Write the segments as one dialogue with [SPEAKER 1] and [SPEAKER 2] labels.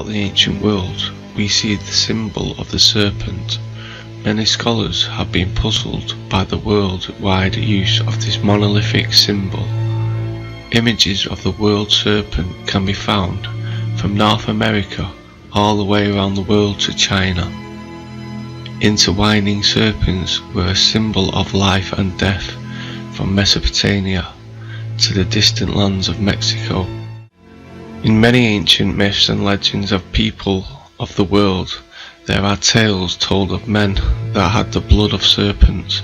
[SPEAKER 1] Throughout the ancient world, we see the symbol of the serpent. Many scholars have been puzzled by the worldwide use of this monolithic symbol. Images of the world serpent can be found from North America all the way around the world to China. Intertwining serpents were a symbol of life and death from Mesopotamia to the distant lands of Mexico. In many ancient myths and legends of people of the world, there are tales told of men that had the blood of serpents.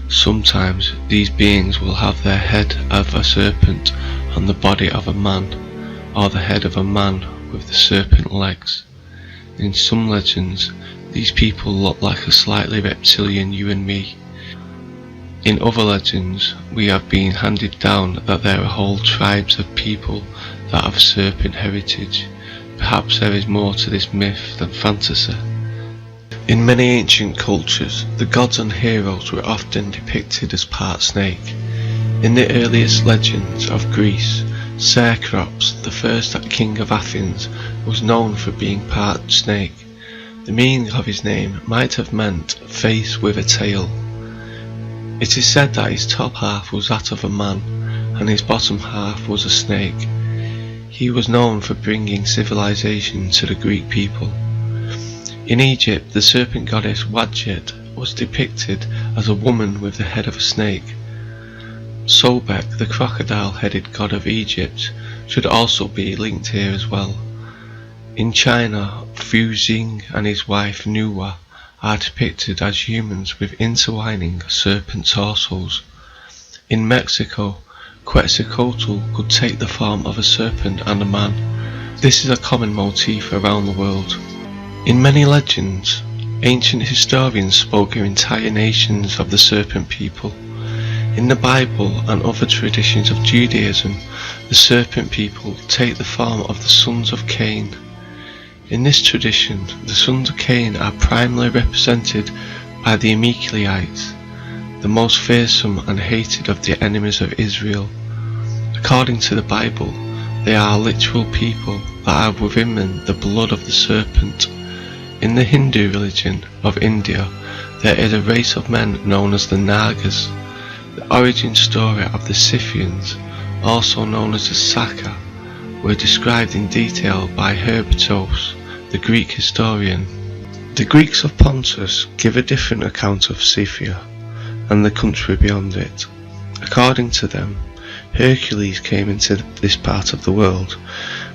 [SPEAKER 1] Sometimes these beings will have their head of a serpent on the body of a man, or the head of a man with the serpent legs. In some legends, these people look like a slightly reptilian you and me. In other legends, we have been handed down that there are whole tribes of people that have serpent heritage. Perhaps there is more to this myth than fantasy. In many ancient cultures, the gods and heroes were often depicted as part snake. In the earliest legends of Greece, Cercops, the first king of Athens, was known for being part snake. The meaning of his name might have meant face with a tail. It is said that his top half was that of a man, and his bottom half was a snake. He was known for bringing civilization to the Greek people. In Egypt, the serpent goddess Wadjet was depicted as a woman with the head of a snake. Sobek, the crocodile-headed god of Egypt, should also be linked here as well. In China, Fu Xing and his wife Nuwa are depicted as humans with intertwining serpent torsos. In Mexico, Quetzalcoatl could take the form of a serpent and a man. This is a common motif around the world. In many legends, ancient historians spoke of entire nations of the serpent people. In the Bible and other traditions of Judaism, the serpent people take the form of the sons of Cain. In this tradition, the sons of Cain are primarily represented by the Amalekites, the most fearsome and hated of the enemies of Israel. According to the Bible, they are literal people that have within them the blood of the serpent. In the Hindu religion of India, there is a race of men known as the Nagas. The origin story of the Serpientes, also known as the Saka, were described in detail by Herodotus, the Greek historian. The Greeks of Pontus give a different account of Scythia and the country beyond it. According to them, Hercules came into this part of the world,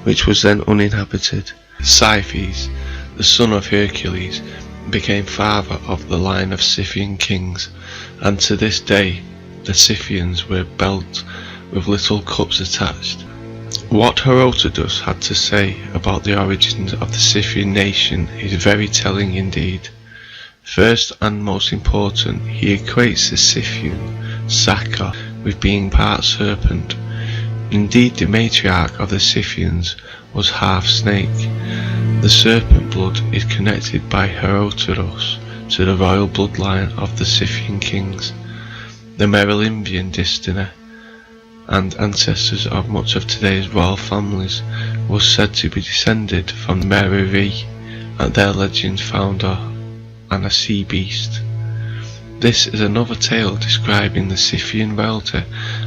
[SPEAKER 1] which was then uninhabited. Cephes, the son of Hercules, became father of the line of Scythian kings, and to this day the Scythians were built with little cups attached. What Herodotus had to say about the origins of the Scythian nation is very telling indeed. First and most important, he equates the Scythian, Saka, with being part serpent. Indeed, the matriarch of the Scythians was half snake. The serpent blood is connected by Herodotus to the royal bloodline of the Scythian kings, the Merovingian dynasty, and ancestors of much of today's royal families was said to be descended from Merovi and their legend founder and a sea beast. This is another tale describing the Scythian royalty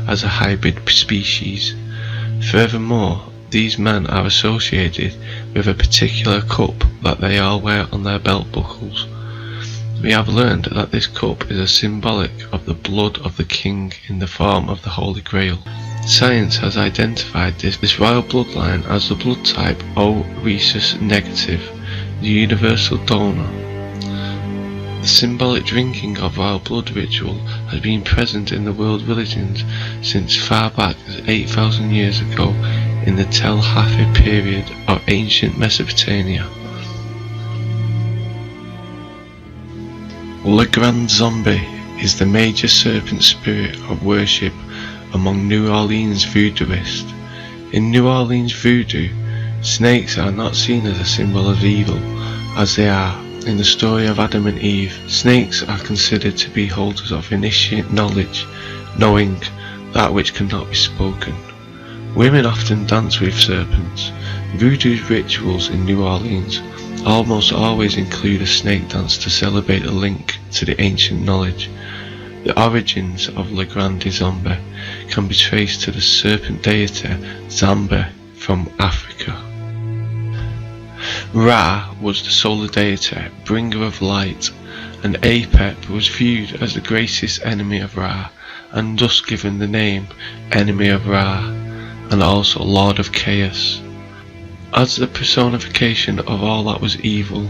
[SPEAKER 1] as a hybrid species. Furthermore, these men are associated with a particular cup that they all wear on their belt buckles. We have learned that this cup is a symbolic of the blood of the king in the form of the Holy Grail. Science has identified this royal bloodline as the blood type O rhesus negative, the universal donor. The symbolic drinking of royal blood ritual has been present in the world religions since far back as 8,000 years ago in the Tel Hafi period of ancient Mesopotamia. Le Grand Zombie is the major serpent spirit of worship among New Orleans voodooists. In New Orleans voodoo, snakes are not seen as a symbol of evil, as they are in the story of Adam and Eve. Snakes are considered to be holders of initiate knowledge, knowing that which cannot be spoken. Women often dance with serpents. Voodoo rituals in New Orleans almost always include a snake dance to celebrate a link to the ancient knowledge. The origins of Le Grand Zambe can be traced to the serpent deity Zambe from Africa. Ra was the solar deity, bringer of light, and Apep was viewed as the greatest enemy of Ra, and thus given the name Enemy of Ra, and also Lord of Chaos. As the personification of all that was evil,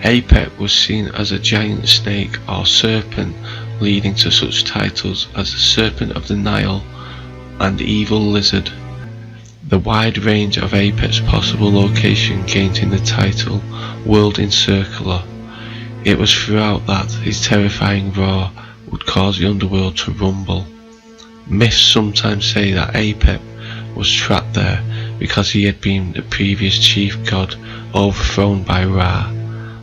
[SPEAKER 1] Apep was seen as a giant snake or serpent, leading to such titles as the Serpent of the Nile and Evil Lizard. The wide range of Apep's possible location gained him the title World Encircler. It was throughout that his terrifying roar would cause the underworld to rumble. Myths sometimes say that Apep was trapped there because he had been the previous chief god overthrown by Ra,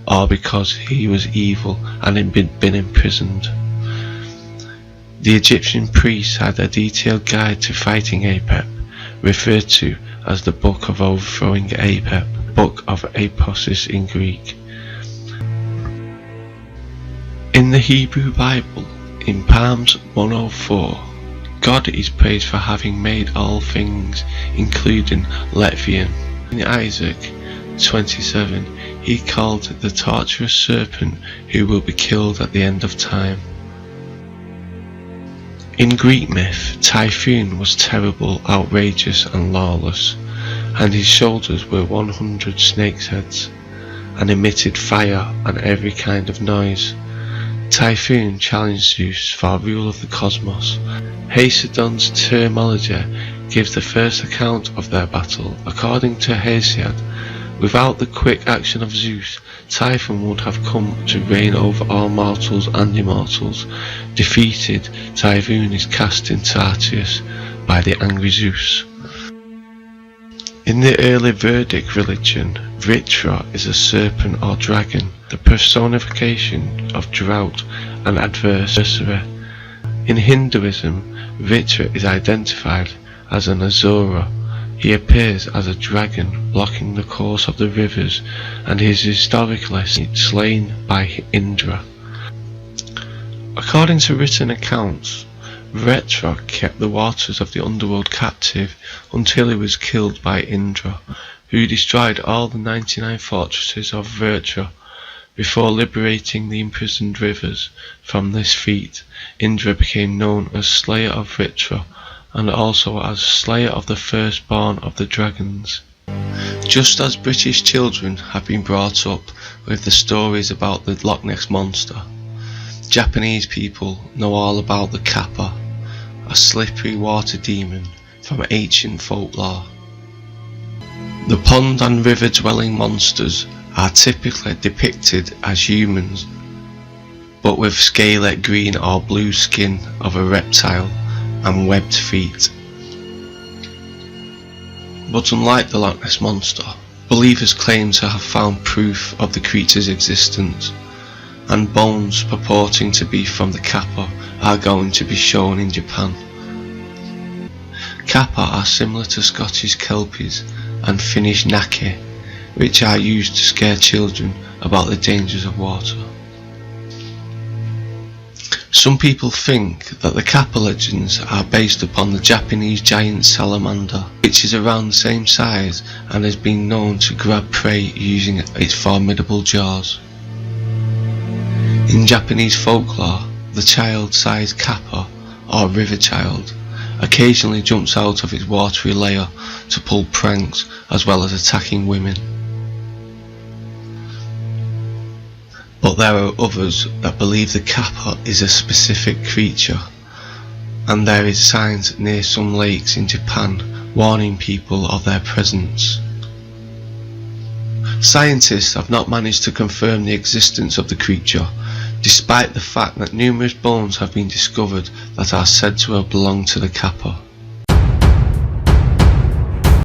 [SPEAKER 1] or because he was evil and had been imprisoned. The Egyptian priests had a detailed guide to fighting Apep, referred to as the Book of Overthrowing Apep, Book of Aposis in Greek. In the Hebrew Bible, in Psalms 104, God is praised for having made all things, including Reptilians. In Isaac 27, he called the torturous serpent who will be killed at the end of time. In Greek myth, Typhoon was terrible, outrageous and lawless, and his shoulders were 100 snakes' heads, and emitted fire and every kind of noise. Typhoon challenged Zeus for rule of the cosmos. Hesiod's terminology gives the first account of their battle. According to Hesiod, without the quick action of Zeus, Typhon would have come to reign over all mortals and immortals. Defeated, Typhoon is cast in Tartarus by the angry Zeus. In the early Vedic religion, Vritra is a serpent or dragon, the personification of drought and adversity. In Hinduism, Vritra is identified as an Asura. He appears as a dragon blocking the course of the rivers, and he is historically slain by Indra. According to written accounts, Vritra kept the waters of the underworld captive until he was killed by Indra, who destroyed all the 99 fortresses of Vritra. Before liberating the imprisoned rivers from this feat, Indra became known as Slayer of Vritra, and also as Slayer of the Firstborn of the Dragons. Just as British children have been brought up with the stories about the Loch Ness Monster, Japanese people know all about the Kappa, a slippery water demon from ancient folklore. The pond and river dwelling monsters are typically depicted as humans, but with scaly green or blue skin of a reptile and webbed feet. But unlike the Loch Ness Monster, believers claim to have found proof of the creature's existence, and bones purporting to be from the Kappa are going to be shown in Japan. Kappa are similar to Scottish Kelpies and Finnish Naki, which are used to scare children about the dangers of water. Some people think that the Kappa legends are based upon the Japanese giant salamander, which is around the same size and has been known to grab prey using its formidable jaws. In Japanese folklore, the child-sized Kappa, or river child, occasionally jumps out of its watery lair to pull pranks as well as attacking women. But there are others that believe the Kappa is a specific creature, and there is signs near some lakes in Japan warning people of their presence. Scientists have not managed to confirm the existence of the creature, despite the fact that numerous bones have been discovered that are said to have belonged to the Kappa.